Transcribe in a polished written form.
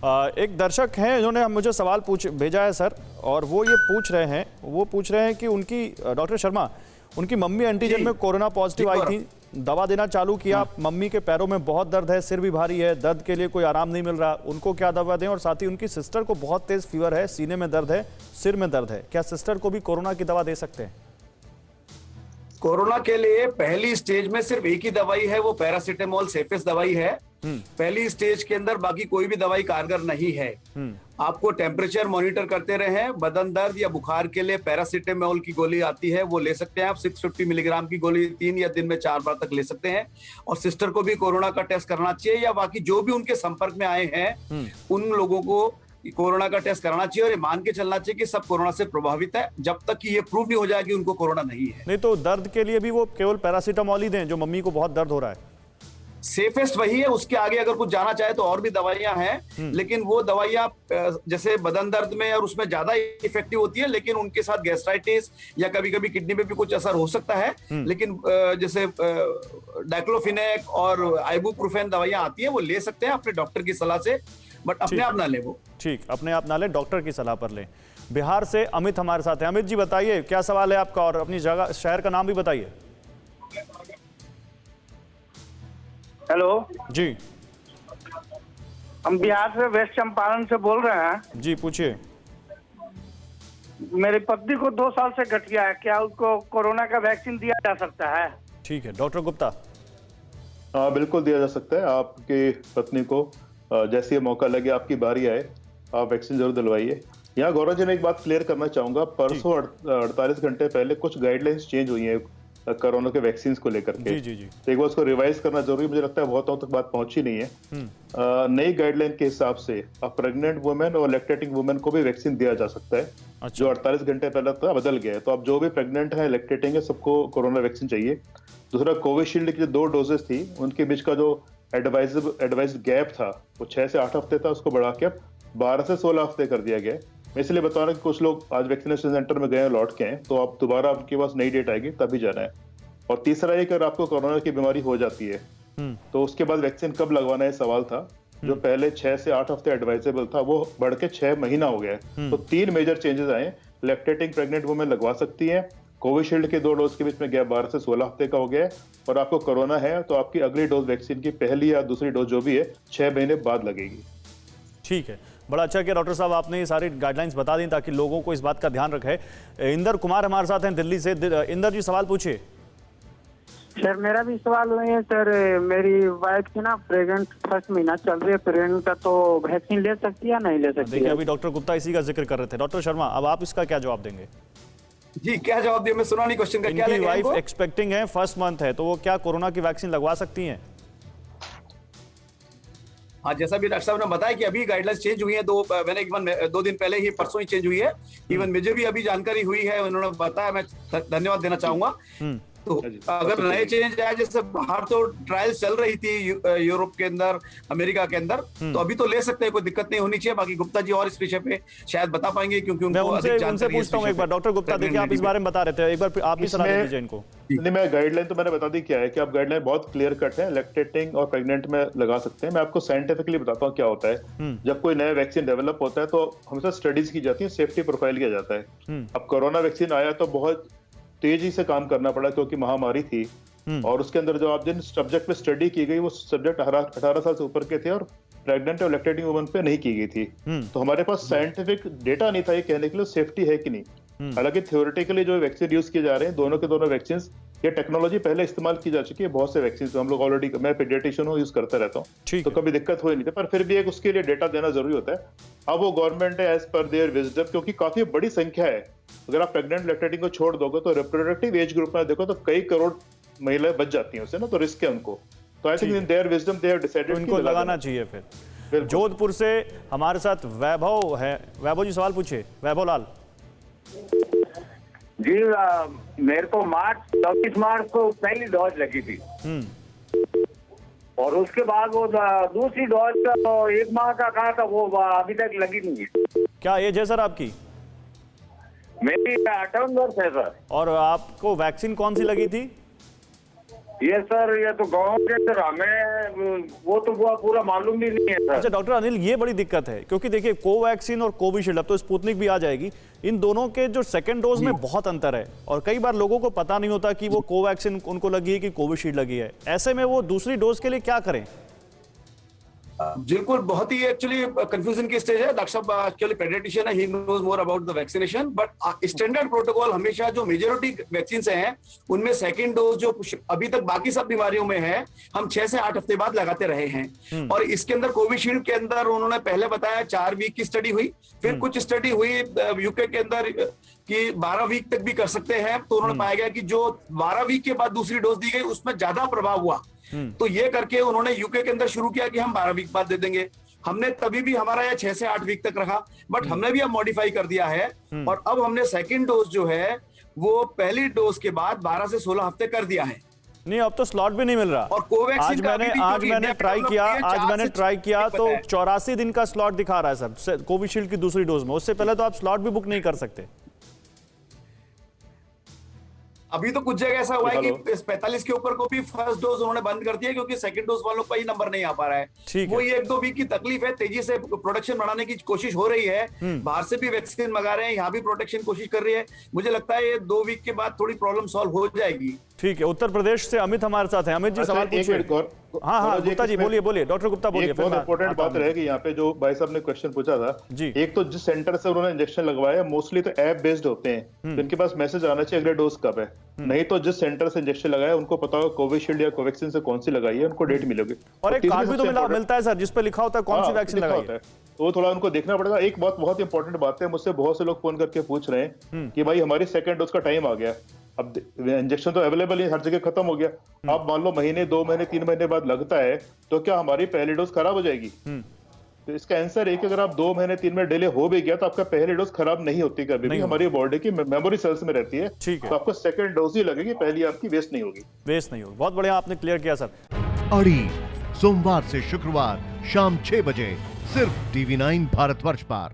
एक दर्शक हैं जिन्होंने मुझे सवाल भेजा है सर, और वो ये पूछ रहे हैं कि उनकी डॉक्टर शर्मा, उनकी मम्मी एंटीजन में कोरोना पॉजिटिव आई थी, दवा देना चालू किया, मम्मी के पैरों में बहुत दर्द है, सिर भी भारी है, दर्द के लिए कोई आराम नहीं मिल रहा, उनको क्या दवा दें? और साथ ही उनकी सिस्टर को बहुत तेज फीवर है, सीने में दर्द है, सिर में दर्द है, क्या सिस्टर को भी कोरोना की दवा दे सकते हैं? कोरोना के लिए पहली स्टेज में सिर्फ एक ही दवाई है, वो पैरासीटामोल सेफेस्ट दवाई है। पहली स्टेज के अंदर बाकी कोई भी दवाई कारगर नहीं है। आपको टेम्परेचर मॉनिटर करते रहे, बदन दर्द या बुखार के लिए पैरासीटामोल की गोली आती है, वो ले सकते हैं आप। 650 मिलीग्राम की गोली 3 या दिन में 4 बार तक ले सकते हैं। और सिस्टर को भी कोरोना का टेस्ट करना चाहिए, या बाकी जो भी उनके संपर्क में आए हैं उन लोगों को कोरोना का टेस्ट कराना चाहिए। और ये मान के चलना चाहिए कि सब कोरोना से प्रभावित है, जब तक कि ये प्रूव नहीं हो जाए कि उनको कोरोना नहीं है। नहीं तो दर्द के लिए भी वो केवल पैरासीटामोल ही दें, जो मम्मी को बहुत दर्द हो रहा है? सेफेस्ट वही है, उसके आगे अगर कुछ जाना चाहे तो और भी दवाइयां हैं, लेकिन वो दवाइयां जैसे बदन दर्द में और उसमें ज्यादा इफेक्टिव होती है, लेकिन उनके साथ गैस्ट्राइटिस या कभी कभी किडनी पे भी कुछ असर हो सकता है। लेकिन जैसे डाइक्लोफिनेक और आइबुप्रोफेन दवाइयां आती है, वो ले सकते हैं अपने डॉक्टर की सलाह से, बट अपने आप ना ले वो। ठीक, अपने आप ना ले, डॉक्टर की सलाह पर लें। बिहार से अमित हमारे साथ हैं। अमित जी बताइए क्या सवाल है आपका, और अपनी जगह शहर का नाम भी बताइए। हेलो जी, हम बिहार से वेस्ट चंपारण से बोल रहे हैं। जी पूछिए। मेरी पत्नी को 2 साल से गठिया है, क्या उसको कोरोना का वैक्सीन दिया जा सकता है? ठीक है, डॉक्टर गुप्ता। हाँ बिल्कुल दिया जा सकता है। आपकी पत्नी को जैसे मौका लगे, आपकी बारी आए, आप वैक्सीन जरूर दिलवाइए। यहाँ गौरव जी, मैं एक बात क्लियर करना चाहूंगा, परसों 48 घंटे पहले कुछ गाइडलाइंस चेंज हुई हैं कोरोना के वैक्सीन को लेकर के। जी। तो एक बार उसको रिवाइज करना जरूरी, मुझे लगता है बहुतों तक बात पहुंची नहीं है। नई गाइडलाइन के हिसाब से अब प्रेग्नेंट वुमेन और लैक्टेटिंग वुमेन को भी वैक्सीन दिया जा सकता है। अच्छा। जो 48 घंटे पहले था बदल गया है। तो अब जो भी प्रेग्नेंट है, लैक्टेटिंग है, सबको कोरोना वैक्सीन चाहिए। दूसरा, कोविशील्ड की जो 2 डोजेस थी, उनके बीच का जो एडवाइज्ड गैप था वो 6 से 8 हफ्ते था, उसको बढ़ा के अब 12 से 16 हफ्ते कर दिया गया। मैं इसलिए बता रहा हूँ कि कुछ लोग आज वैक्सीनेशन सेंटर में गए, लौट के हैं, तो आप दोबारा आपके पास नई डेट आएगी तभी जाना है। और तीसरा, एक अगर आपको कोरोना की बीमारी हो जाती है तो उसके बाद वैक्सीन कब लगवाना है सवाल था। जो पहले 6 से 8 हफ्ते एडवाइजेबल था, वो बढ़ के 6 महीना हो गया है। तो 3 मेजर चेंजेस आए। लैक्टेटिंग प्रेग्नेंट वुमेन लगवा सकती है, कोविशील्ड के 2 डोज के बीच में गैप 12 से 16 हफ्ते का हो गया है, और आपको कोरोना है तो आपकी अगली डोज वैक्सीन की पहली या दूसरी डोज जो भी है 6 महीने बाद लगेगी। ठीक है, बड़ा अच्छा किया डॉक्टर साहब, आपने ये सारी गाइडलाइंस बता दी ताकि लोगों को इस बात का ध्यान रखे। इंदर कुमार हमारे साथ हैं दिल्ली से। इंदर जी सवाल पूछिए। सर मेरा भी सवाल वही है सर, मेरी वाइफ की ना प्रेग्नेंट 1st महीना चल रही है प्रेग्नेंट का, तो वैक्सीन ले सकती है या नहीं ले सकती? देखिए अभी डॉक्टर गुप्ता इसी का जिक्र कर रहे थे। डॉक्टर शर्मा, अब आप इसका क्या जवाब देंगे? जी क्या जवाब दिया, मैं सुना नहीं क्वेश्चन का। क्या इनकी वाइफ एक्सपेक्टिंग है, 1st मंथ है, तो वो क्या कोरोना की वैक्सीन लगवा सकती हैं? हाँ, जैसा भी डॉक्टर साहब ने बताया कि अभी गाइडलाइंस चेंज हुई है, 2 दिन पहले ही, परसों ही चेंज हुई है। इवन मुझे भी अभी जानकारी हुई है, उन्होंने बताया, मैं धन्यवाद देना चाहूंगा। तो अगर नए चेंज आए, जैसे बाहर तो ट्रायल्स चल रही थी यूरोप के अंदर, अमेरिका के अंदर, तो अभी तो ले सकते हैं, कोई दिक्कत नहीं होनी चाहिए। बाकी गुप्ता जी और इस विषय पे शायद बता पाएंगे, क्योंकि उनको अधिक जानकारी है। पूछता हूं एक बार, डॉक्टर गुप्ता देखिए आप इस बारे में बता रहे थे, एक बार आप भी सलाह दीजिए इनको। नहीं, मैं गाइडलाइन तो मैंने बता दी क्या है, कि आप गाइडलाइन बहुत क्लियर कट है, लैक्टेटिंग और प्रेग्नेंट में लगा सकते हैं। मैं आपको साइंटिफिकली बताता हूँ क्या होता है। जब कोई नया वैक्सीन डेवलप होता है तो हमेशा स्टडीज की जाती है, सेफ्टी प्रोफाइल किया जाता है। अब कोरोना वैक्सीन आया तो बहुत तेजी से काम करना पड़ा, क्योंकि महामारी थी, और उसके अंदर जो आप जिन सब्जेक्ट पे स्टडी की गई, वो सब्जेक्ट 18 साल से ऊपर के थे, और प्रेग्नेंट और लैक्टेटिंग वुमन पे नहीं की गई थी। तो हमारे पास साइंटिफिक डेटा नहीं था ये कहने के लिए सेफ्टी है कि नहीं। हालांकि थ्योरेटिकली जो वैक्सीन यूज किए जा रहे हैं, दोनों के दोनों वैक्सीन, ये टेक्नोलॉजी पहले इस्तेमाल की जा चुकी है बहुत से वैक्सीन। हम लोग ऑलरेडी, मैं पीडियाट्रिशियन हूँ, यूज करता रहता हूँ, तो कभी दिक्कत हुई नहीं थी। पर फिर भी एक उसके लिए डेटा देना जरूरी होता है। अब वो गवर्नमेंट है एज पर देयर विजडम, क्योंकि काफी बड़ी संख्या है। अगर आप प्रेग्नेंट लैक्टेटिंग को छोड़ दोगे तो रिप्रोडक्टिव एज ग्रुप में देखो तो कई करोड़ महिलाएं बच जाती हैं उससे ना, तो रिस्क है उनको। तो I think in their wisdom they have decided उनको लगाना चाहिए। फिर जोधपुर से हमारे साथ वैभव है। वैभव जी सवाल पूछिए। वैभव लाल जी, मेरे को 24 मार्च को पहली डोज लगी थी, और उसके बाद वो दूसरी डोज का तो 1 माह का कहा था, वो अभी तक लगी नहीं है। क्या एज है सर आपकी? मेरी 58 वर्ष है सर। और आपको वैक्सीन कौन सी लगी थी? ये सर ये तो गाँव के अंदर हमें वो तो पूरा मालूम भी नहीं है अच्छा सर। डॉक्टर अनिल, ये बड़ी दिक्कत है क्योंकि देखिए कोवैक्सीन और कोविशील्ड, अब तो स्पुतनिक भी आ जाएगी, इन दोनों के जो सेकंड डोज में बहुत अंतर है और कई बार लोगों को पता नहीं होता कि वो कोवैक्सीन उनको लगी है कि कोविशील्ड लगी है। ऐसे में वो दूसरी डोज के लिए क्या करें? बिल्कुल, बहुत ही एक्चुअली कंफ्यूजन की स्टेज है। डॉक्टर साहब एक्चुअली पेडियाट्रिशियन है, he knows more about the vaccination, but standard protocol हमेशा जो मेजॉरिटी वैक्सीन हैं उनमें सेकंड डोज जो अभी तक बाकी सब बीमारियों में है, हम 6 से 8 हफ्ते बाद लगाते रहे हैं। और इसके अंदर कोविशील्ड के अंदर उन्होंने पहले बताया 4 वीक की स्टडी हुई, फिर कुछ स्टडी हुई यूके के अंदर कि 12 वीक तक भी कर सकते हैं, तो उन्होंने पाया गया कि जो 12 वीक के बाद दूसरी डोज दी गई उसमें ज्यादा प्रभाव हुआ। तो ये करके उन्होंने यूके के अंदर शुरू किया कि हम 12 वीक बाद दे देंगे। हमने तभी भी हमारा यह 6 से 8 वीक तक रखा, बट हमने भी अब मॉडिफाई कर दिया है और अब हमने सेकंड डोज जो है वो पहली डोज के बाद 12 से 16 हफ्ते कर दिया है। नहीं, अब तो स्लॉट भी नहीं मिल रहा। और कोवैक्सीन आज मैंने ट्राई किया तो 84 दिन का स्लॉट दिखा रहा है सर कोविशील्ड की दूसरी डोज में। उससे पहले तो आप स्लॉट भी बुक नहीं कर सकते। अभी तो कुछ जगह ऐसा हुआ है कि 45 के ऊपर को भी फर्स्ट डोज उन्होंने बंद कर दिया क्योंकि सेकंड डोज वालों का ही नंबर नहीं आ पा रहा है। वो ये 1-2 वीक की तकलीफ है, तेजी से प्रोडक्शन बढ़ाने की कोशिश हो रही है, बाहर से भी वैक्सीन मंगा रहे हैं, यहाँ भी प्रोटेक्शन कोशिश कर रही है। मुझे लगता है ये 2 वीक के बाद थोड़ी प्रॉब्लम सॉल्व हो जाएगी। ठीक है, उत्तर प्रदेश से अमित हमारे साथ हैं। अमित जी सवाल पूछिए। हाँ गुप्ता जी बोलिए, डॉक्टर गुप्ता बोलिए। बहुत इंपॉर्टेंट बात रहेगी यहाँ पे जो भाई साहब ने क्वेश्चन पूछा था जी। एक तो जिस सेंटर से उन्होंने इंजेक्शन लगवाया मोस्टली तो ऐप बेस्ड होते हैं, जिनके पास मैसेज आना चाहिए अगले डोज कब है। नहीं तो जिस सेंटर से इंजेक्शन लगाया उनको पता होगा कोविशील्ड या कोवैक्सीन से कौन सी लगाई है, उनको डेट मिलेगी। और एक कार्ड भी तो मिलता है सर जिस पे लिखा होता है कौन सी वैक्सीन लगाई है, तो वो थोड़ा उनको देखना पड़ेगा। एक बात बहुत इंपॉर्टेंट बात है, मुझसे बहुत से लोग फोन करके पूछ रहे हैं कि भाई हमारी सेकंड डोज का टाइम आ गया, अब इंजेक्शन तो अवेलेबल है, हर जगह खत्म हो गया, अब मान लो महीने 2 महीने 3 महीने बाद लगता है तो क्या हमारी पहली डोज खराब हो जाएगी? तो इसका आंसर है कि अगर आप 2 महीने 3 महीने डिले हो भी गया तो आपका पहली डोज खराब नहीं होती, कभी भी हमारी बॉडी की मेमोरी सेल्स में रहती है, तो आपको सेकंड डोज ही लगेगी, पहली आपकी वेस्ट नहीं होगी। बहुत बढ़िया, आपने क्लियर किया सर। अड़ी सोमवार से शुक्रवार शाम 6 बजे सिर्फ TV9 भारतवर्ष पर।